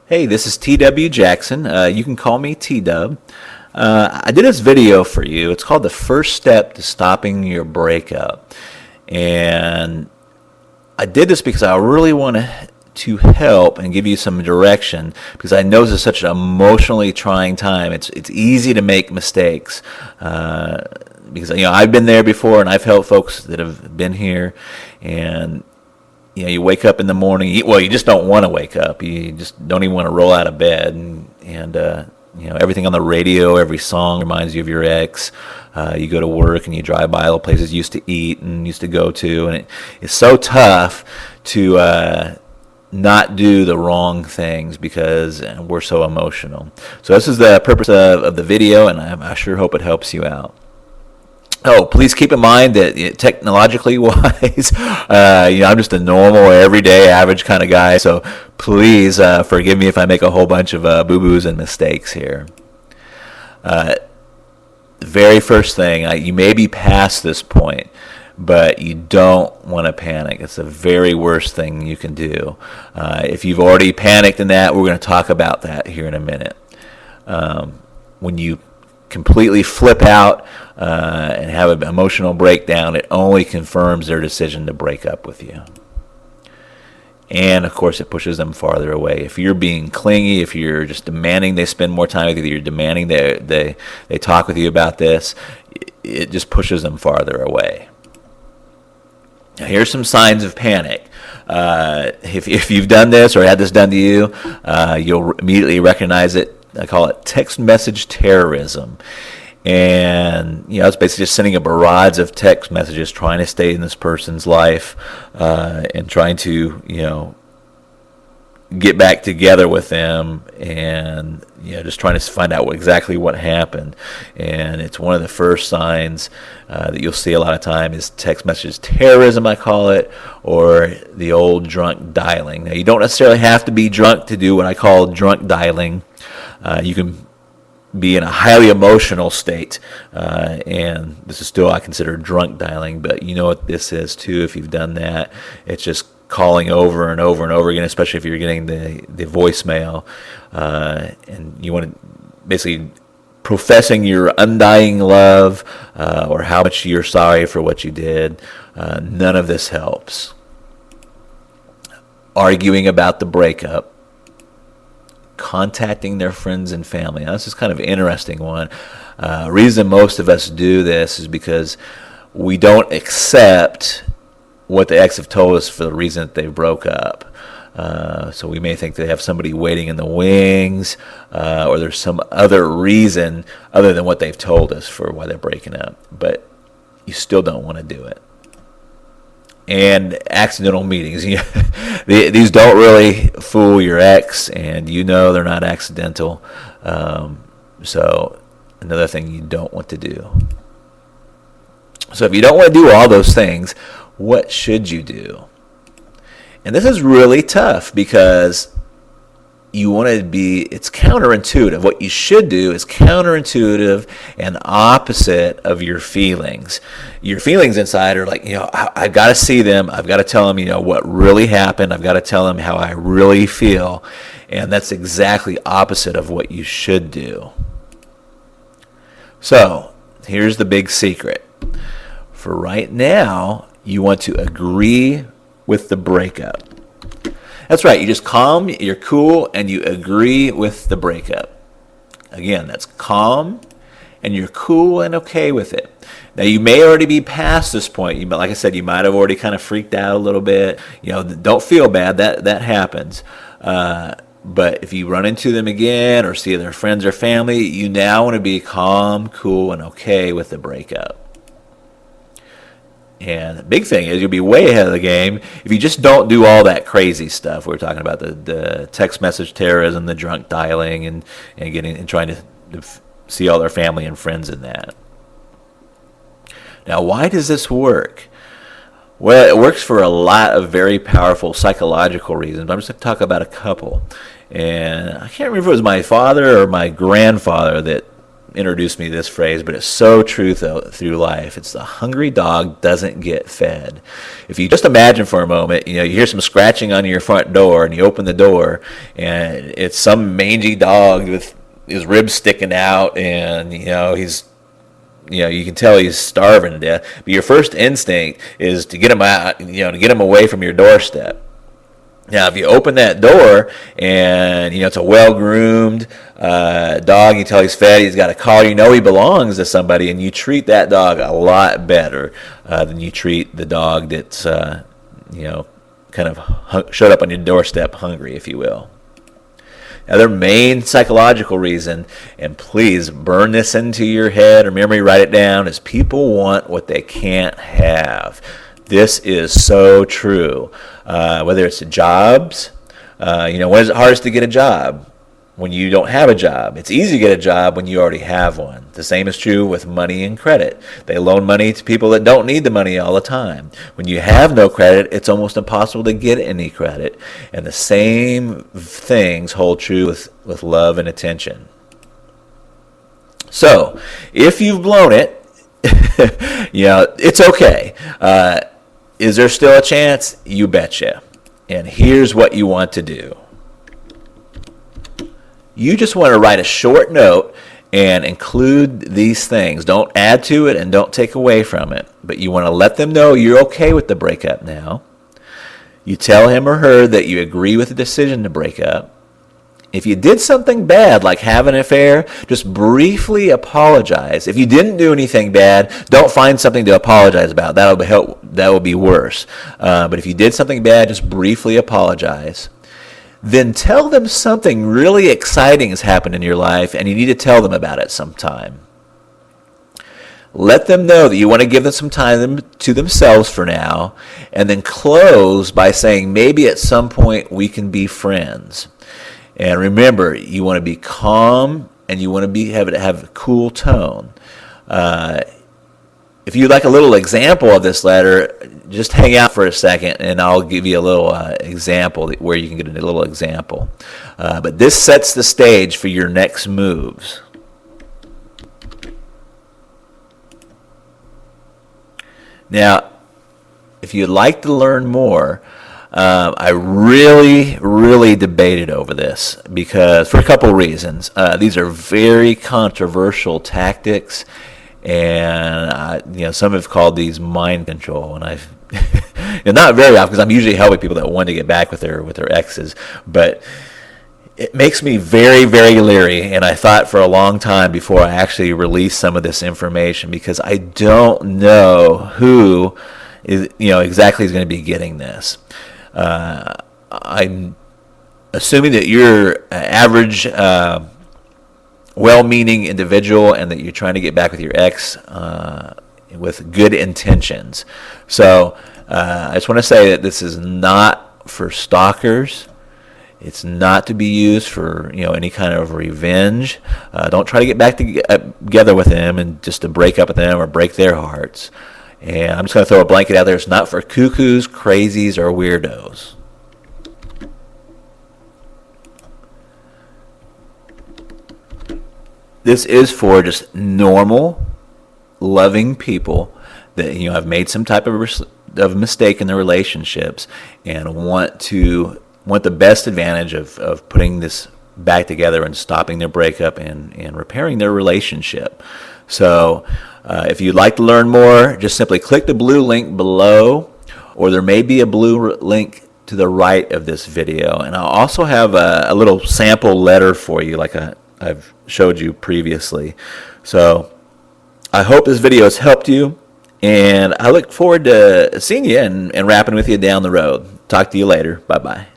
Hey, this is TW Jackson. You can call me T-Dub. I did this video for you. It's called The First Step to Stopping Your Breakup. And I did this because I really want to help and give you some direction because I know this is such an emotionally trying time. It's easy to make mistakes because I've been there before and I've helped folks that have been here, and you wake up in the morning. You just don't want to wake up. You just don't even want to roll out of bed, and everything on the radio, every song reminds you of your ex. You go to work and you drive by all the places you used to eat and used to go to, and it's so tough to not do the wrong things because we're so emotional. So this is the purpose of the video, and I sure hope it helps you out. Oh, please keep in mind that technologically wise, I'm just a normal, everyday, average kind of guy. So please forgive me if I make a whole bunch of boo-boos and mistakes here. The very first thing, you may be past this point, but you don't want to panic. It's the very worst thing you can do. If you've already panicked in that, we're going to talk about that here in a minute. When you completely flip out and have an emotional breakdown, it only confirms their decision to break up with you. And, of course, it pushes them farther away. If you're being clingy, if you're just demanding they spend more time with you, you're demanding they talk with you about this, it just pushes them farther away. Now, here's some signs of panic. If you've done this or had this done to you, you'll immediately recognize it. I call it text message terrorism. And, it's basically just sending a barrage of text messages trying to stay in this person's life and trying to, get back together with them and, just trying to find out exactly what happened. And it's one of the first signs that you'll see a lot of time is text message terrorism, I call it, or the old drunk dialing. Now, you don't necessarily have to be drunk to do what I call drunk dialing. You can be in a highly emotional state, and this is still, I consider, drunk dialing, but you know what this is too if you've done that. It's just calling over and over and over again, especially if you're getting the voicemail, and you want to basically professing your undying love or how much you're sorry for what you did. None of this helps. Arguing about the breakup. Contacting their friends and family. Now, this is kind of an interesting one. Reason most of us do this is because we don't accept what the ex have told us for the reason that they broke up. So we may think they have somebody waiting in the wings, or there's some other reason other than what they've told us for why they're breaking up. But you still don't want to do it. And accidental meetings. These don't really fool your ex, and they're not accidental. So another thing you don't want to do. So if you don't want to do all those things, what should you do? And this is really tough because it's counterintuitive. What you should do is counterintuitive and opposite of your feelings. Your feelings inside are like, I've got to see them. I've got to tell them, what really happened. I've got to tell them how I really feel. And that's exactly opposite of what you should do. So here's the big secret. For right now, you want to agree with the breakup. That's right. You just calm, you're cool, and you agree with the breakup. Again, that's calm, and you're cool and okay with it. Now, you may already be past this point. Like I said, you might have already kind of freaked out a little bit. Don't feel bad. That happens. But if you run into them again or see their friends or family, you now want to be calm, cool, and okay with the breakup. And the big thing is you'll be way ahead of the game if you just don't do all that crazy stuff. We're talking about the text message terrorism, the drunk dialing, and trying to see all their family and friends in that. Now, why does this work? Well, it works for a lot of very powerful psychological reasons. I'm just going to talk about a couple. And I can't remember if it was my father or my grandfather that introduced me to this phrase, but it's so true through life. It's the hungry dog doesn't get fed. If you just imagine for a moment, you hear some scratching on your front door, and you open the door, and it's some mangy dog with his ribs sticking out, and you can tell he's starving to death. But your first instinct is to get him out, to get him away from your doorstep. Now, if you open that door and, it's a well-groomed dog, you tell he's fed, he's got a collar, he belongs to somebody, and you treat that dog a lot better than you treat the dog that's, kind of showed up on your doorstep hungry, if you will. Now, their main psychological reason, and please burn this into your head or memory, write it down, is people want what they can't have. This is so true. Whether it's jobs, when is it hardest to get a job? When you don't have a job. It's easy to get a job when you already have one. The same is true with money and credit. They loan money to people that don't need the money all the time. When you have no credit, it's almost impossible to get any credit. And the same things hold true with love and attention. So, if you've blown it, it's okay. Is there still a chance? You betcha. And here's what you want to do. You just want to write a short note and include these things. Don't add to it and don't take away from it. But you want to let them know you're okay with the breakup now. You tell him or her that you agree with the decision to break up. If you did something bad, like have an affair, just briefly apologize. If you didn't do anything bad, don't find something to apologize about. That will be worse. But if you did something bad, just briefly apologize. Then tell them something really exciting has happened in your life, and you need to tell them about it sometime. Let them know that you want to give them some time to themselves for now, and then close by saying, maybe at some point we can be friends. And remember, you want to be calm, and you want to have a cool tone. If you'd like a little example of this letter, just hang out for a second, and I'll give you a little example where you can get a little example. But this sets the stage for your next moves. Now, if you'd like to learn more, I really debated over this because for a couple reasons. These are very controversial tactics, and some have called these mind control, and I've not very often because I'm usually helping people that want to get back with their exes, but it makes me very leery, and I thought for a long time before I actually released some of this information because I don't know who is exactly is going to be getting this. I'm assuming that you're an average, well-meaning individual and that you're trying to get back with your ex with good intentions. So I just want to say that this is not for stalkers. It's not to be used for any kind of revenge. Don't try to get back together with them and just to break up with them or break their hearts. And I'm just going to throw a blanket out there. It's not for cuckoos, crazies, or weirdos. This is for just normal, loving people that have made some type of mistake in their relationships and want the best advantage of putting this back together and stopping their breakup and repairing their relationship. So if you'd like to learn more, just simply click the blue link below, or there may be a blue link to the right of this video. And I'll also have a little sample letter for you like I've showed you previously. So I hope this video has helped you, and I look forward to seeing you and rapping with you down the road. Talk to you later. Bye-bye.